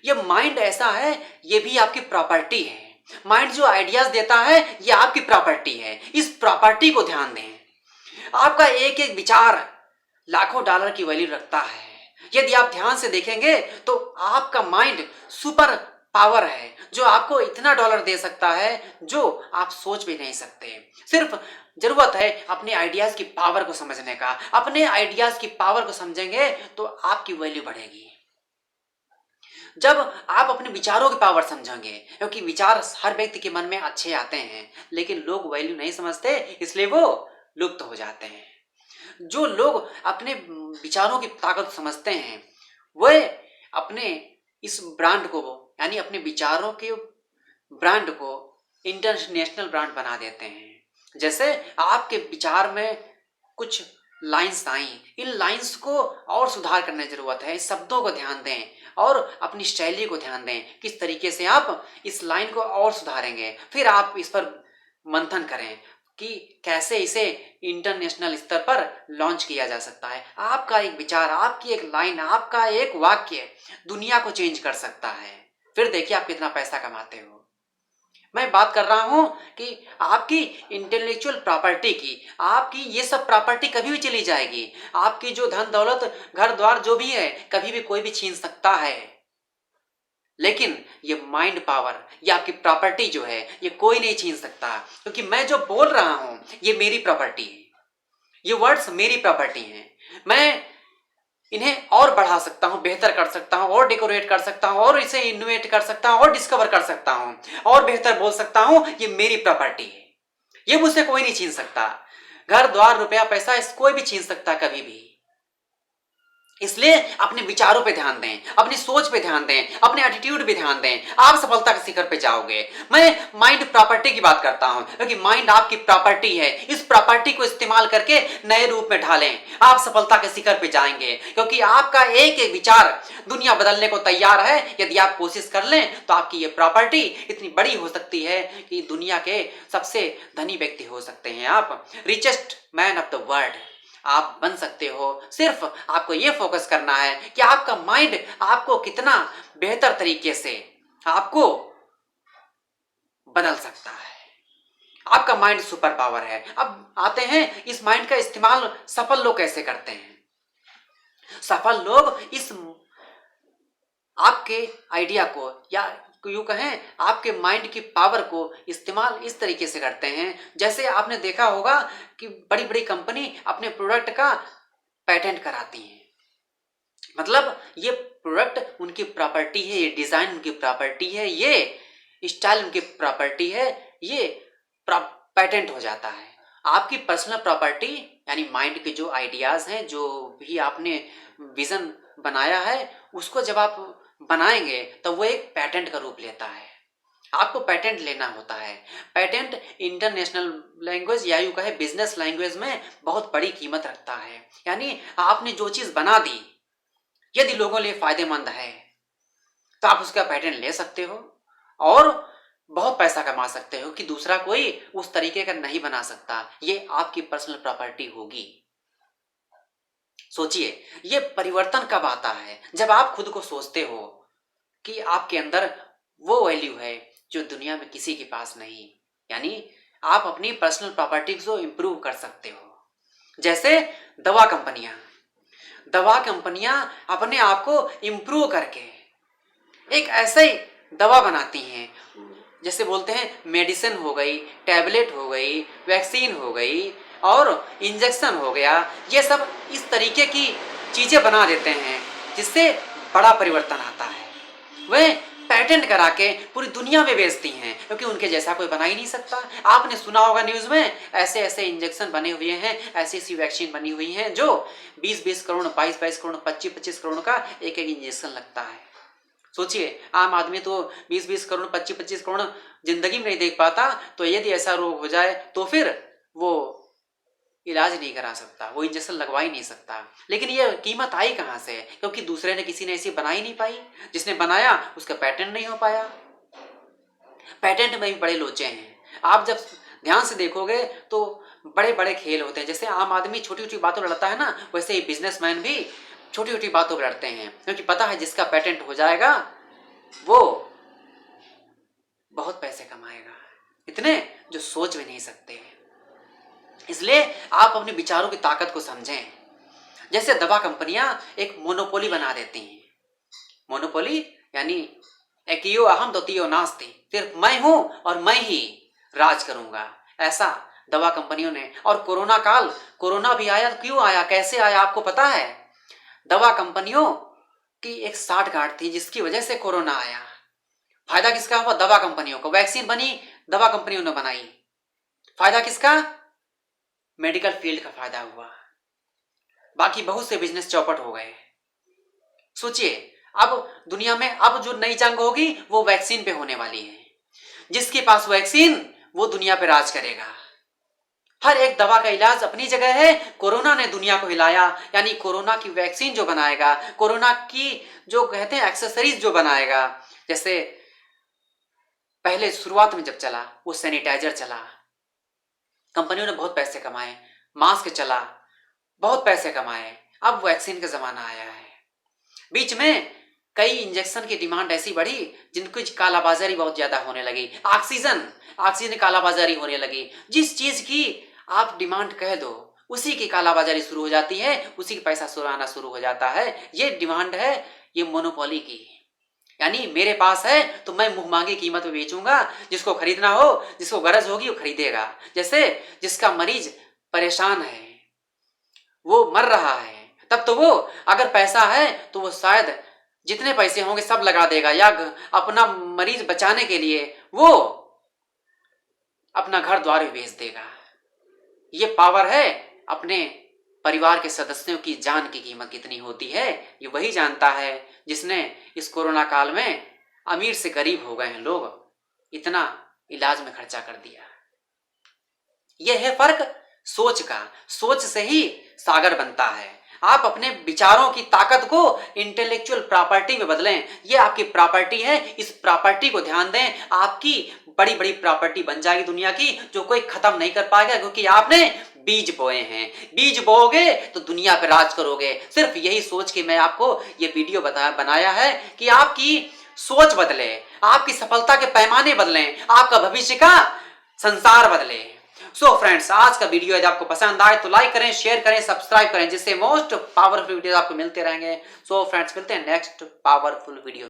ये माइंड ऐसा है, ये भी आपकी प्रॉपर्टी है। माइंड जो आइडियाज देता है ये आपकी प्रॉपर्टी है। इस प्रॉपर्टी को ध्यान दें। आपका एक एक विचार लाखों डॉलर की वैल्यू रखता है। यदि आप ध्यान से देखेंगे तो आपका माइंड सुपर पावर है जो आपको इतना डॉलर दे सकता है जो आप सोच भी नहीं सकते। सिर्फ जरूरत है अपने आइडियाज की पावर को समझने का। अपने आइडियाज की पावर को समझेंगे तो आपकी वैल्यू बढ़ेगी। जब आप अपने विचारों की पावर समझेंगे, क्योंकि विचार हर व्यक्ति के मन में अच्छे आते हैं लेकिन लोग वैल्यू नहीं समझते, इसलिए वो लुप्त हो जाते हैं। जो लोग अपने विचारों की ताकत समझते हैं वे अपने इस ब्रांड को, यानी अपने विचारों के ब्रांड को इंटरनेशनल ब्रांड बना देते हैं। जैसे आपके विचार में कुछ लाइंस आई, इन लाइंस को और सुधार करने की जरूरत है। इस शब्दों को ध्यान दें और अपनी शैली को ध्यान दें, किस तरीके से आप इस लाइन को और सुधारेंगे। फिर आप इस पर मंथन करें कि कैसे इसे इंटरनेशनल स्तर पर लॉन्च किया जा सकता है। आपका एक विचार, आपकी एक लाइन, आपका एक वाक्य दुनिया को चेंज कर सकता है। फिर देखिए आप कितना पैसा कमाते हो। मैं बात कर रहा हूं कि आपकी इंटेलेक्चुअल प्रॉपर्टी की। आपकी ये सब प्रॉपर्टी कभी भी चली जाएगी। आपकी जो धन दौलत घर द्वार जो भी है कभी भी कोई भी छीन सकता है, लेकिन ये माइंड पावर, ये आपकी प्रॉपर्टी जो है ये कोई नहीं छीन सकता। क्योंकि मैं जो बोल रहा हूं ये मेरी प्रॉपर्टी है, ये वर्ड्स मेरी प्रॉपर्टी हैं। मैं इन्हें और बढ़ा सकता हूं, बेहतर कर सकता हूं, और डेकोरेट कर सकता हूं, और इसे इनोवेट कर सकता हूं, और डिस्कवर कर सकता हूं, और बेहतर बोल सकता हूं। ये मेरी प्रॉपर्टी है, ये मुझसे कोई नहीं छीन सकता। घर द्वार रुपया पैसा इस कोई भी छीन सकता कभी भी। इसलिए अपने विचारों पे ध्यान दें, अपनी सोच पे ध्यान दें, अपने एटीट्यूड पे ध्यान दें, आप सफलता के शिखर पे जाओगे। मैं माइंड प्रॉपर्टी की बात करता हूं क्योंकि माइंड आपकी प्रॉपर्टी है। इस प्रॉपर्टी को इस्तेमाल करके नए रूप में ढालें, आप सफलता के शिखर पे जाएंगे। क्योंकि आपका एक एक विचार दुनिया बदलने को तैयार है। यदि आप कोशिश कर लें तो आपकी ये प्रॉपर्टी इतनी बड़ी हो सकती है कि दुनिया के सबसे धनी व्यक्ति हो सकते हैं। आप richest man of the world आप बन सकते हो। सिर्फ आपको यह फोकस करना है कि आपका माइंड आपको कितना बेहतर तरीके से आपको बदल सकता है। आपका माइंड सुपर पावर है। अब आते हैं इस माइंड का इस्तेमाल सफल लोग कैसे करते हैं। सफल लोग इस आपके आइडिया को, या यूं कहें आपके माइंड की पावर को इस्तेमाल इस तरीके से करते हैं। जैसे आपने देखा होगा कि बड़ी बड़ी कंपनी अपने प्रोडक्ट का पेटेंट कराती है। मतलब ये प्रोडक्ट उनकी प्रॉपर्टी है, ये डिजाइन उनकी प्रॉपर्टी है, ये स्टाइल उनकी प्रॉपर्टी है, ये पेटेंट हो जाता है। आपकी पर्सनल प्रॉपर्टी यानी माइंड के जो आइडियाज हैं, जो भी आपने विजन बनाया है, उसको जब आप बनाएंगे तो वो एक पेटेंट का रूप लेता है। आपको पेटेंट लेना होता है। पेटेंट इंटरनेशनल लैंग्वेज या यूं कहे बिजनेस लैंग्वेज में बहुत बड़ी कीमत रखता है। यानी आपने जो चीज बना दी यदि लोगों के लिए फायदेमंद है तो आप उसका पेटेंट ले सकते हो और बहुत पैसा कमा सकते हो कि दूसरा कोई उस तरीके का नहीं बना सकता। ये आपकी पर्सनल प्रॉपर्टी होगी। सोचिए ये परिवर्तन कब आता है, जब आप खुद को सोचते हो कि आपके अंदर वो वैल्यू है जो दुनिया में किसी के पास नहीं। यानी आप अपनी पर्सनल प्रॉपर्टी को इंप्रूव कर सकते हो। जैसे दवा कंपनियां अपने आप को इंप्रूव करके एक ऐसे दवा बनाती हैं, जैसे बोलते हैं मेडिसिन हो गई, टैबलेट हो गई, वैक्सीन हो गई और इंजेक्शन हो गया। ये सब इस तरीके की चीजें बना देते हैं जिससे बड़ा परिवर्तन आता है। वह पेटेंट करा के पूरी दुनिया में बेचती हैं क्योंकि उनके जैसा कोई बना ही नहीं सकता। आपने सुना होगा न्यूज में ऐसे ऐसे इंजेक्शन बने हुए हैं, ऐसी ऐसी वैक्सीन बनी हुई हैं जो 20-20 करोड़, 22-22 करोड़, 25-25 करोड़ का एक एक इंजेक्शन लगता है। सोचिए आम आदमी तो 20-20 करोड़, 25-25 करोड़ जिंदगी में नहीं देख पाता, तो यदि ऐसा रोग हो जाए तो फिर वो इलाज नहीं करा सकता, वो इंजेक्शन लगवा ही नहीं सकता। लेकिन ये कीमत आई कहाँ से? क्योंकि दूसरे ने, किसी ने ऐसी बना ही नहीं पाई। जिसने बनाया उसका पेटेंट नहीं हो पाया। पेटेंट में भी बड़े लोचे हैं। आप जब ध्यान से देखोगे तो बड़े बड़े खेल होते हैं। जैसे आम आदमी छोटी छोटी बातों पर लड़ता है ना, वैसे ही बिजनेसमैन भी छोटी छोटी बातों पर लड़ते हैं क्योंकि पता है जिसका पेटेंट हो जाएगा वो बहुत पैसे कमाएगा, इतने जो सोच भी नहीं सकते। इसलिए आप अपने विचारों की ताकत को समझें। जैसे दवा कंपनियां एक मोनोपोली बना देती हैं। मोनोपोली यानी एकियो अहम द्वितीयो नास्ति, सिर्फ मैं हूं और मैं ही राज करूंगा, ऐसा दवा कंपनियों ने। और कोरोना काल, कोरोना भी आया, क्यों आया, कैसे आया, आपको पता है? दवा कंपनियों की एक साठगांठ थी जिसकी वजह से कोरोना आया। फायदा किसका हुआ? दवा कंपनियों को। वैक्सीन बनी, दवा कंपनियों ने बनाई। फायदा किसका? मेडिकल फील्ड का फायदा हुआ। बाकी बहुत से बिजनेस चौपट हो गए। सोचिए, अब दुनिया में अब जो नई जंग होगी वो वैक्सीन पे होने वाली है। जिसके पास वैक्सीन वो दुनिया पे राज करेगा। हर एक दवा का इलाज अपनी जगह है। कोरोना ने दुनिया को हिलाया, यानी कोरोना की वैक्सीन जो बनाएगा, कोरोना की जो कहते हैं एक्सेसरीज जो बनाएगा, जैसे पहले शुरुआत में जब चला वो सैनिटाइजर चला, कंपनियों ने बहुत पैसे कमाए। मास्क चला, बहुत पैसे कमाए। अब वैक्सीन का जमाना आया है। बीच में कई इंजेक्शन की डिमांड ऐसी बढ़ी जिनकी कालाबाजारी बहुत ज्यादा होने लगी। ऑक्सीजन कालाबाजारी होने लगी। जिस चीज की आप डिमांड कह दो उसी की कालाबाजारी शुरू हो जाती है, उसी का पैसा शुरू आना शुरू हो जाता है। ये डिमांड है, ये मोनोपोली की। यानी मेरे पास है तो मैं मुंह मांगी कीमत में बेचूंगा, जिसको खरीदना हो, जिसको गरज होगी वो खरीदेगा। जैसे जिसका मरीज परेशान है, वो मर रहा है, तब तो वो अगर पैसा है तो वो शायद जितने पैसे होंगे सब लगा देगा, या अपना मरीज बचाने के लिए वो अपना घर द्वार भी बेच देगा। ये पावर है। अपने परिवार के सदस्यों की जान की कीमत कितनी होती है ये वही जानता है जिसने इस कोरोना काल में अमीर से गरीब हो गए हैं लोग, इतना इलाज में खर्चा कर दिया। यह है फर्क सोच का। सोच से ही सागर बनता है। आप अपने विचारों की ताकत को इंटेलेक्चुअल प्रॉपर्टी में बदलें। यह आपकी प्रॉपर्टी है, इस प्रॉपर्टी को ध्यान दें। आपकी बड़ी बड़ी प्रॉपर्टी बन जाएगी दुनिया की, जो कोई खत्म नहीं कर पाएगा, क्योंकि आपने बीज बोए हैं। बीज बोओगे तो दुनिया पर राज करोगे। सिर्फ यही सोच के मैं आपको ये वीडियो बनाया है कि आपकी सोच बदले, आपकी सफलता के पैमाने बदलें, आपका भविष्य का संसार बदले। सो फ्रेंड्स, आज का वीडियो यदि आपको पसंद आए तो लाइक करें, शेयर करें, सब्सक्राइब करें, जिससे मोस्ट पावरफुल वीडियो आपको मिलते रहेंगे। सो फ्रेंड्स, मिलते हैं नेक्स्ट पावरफुल वीडियो।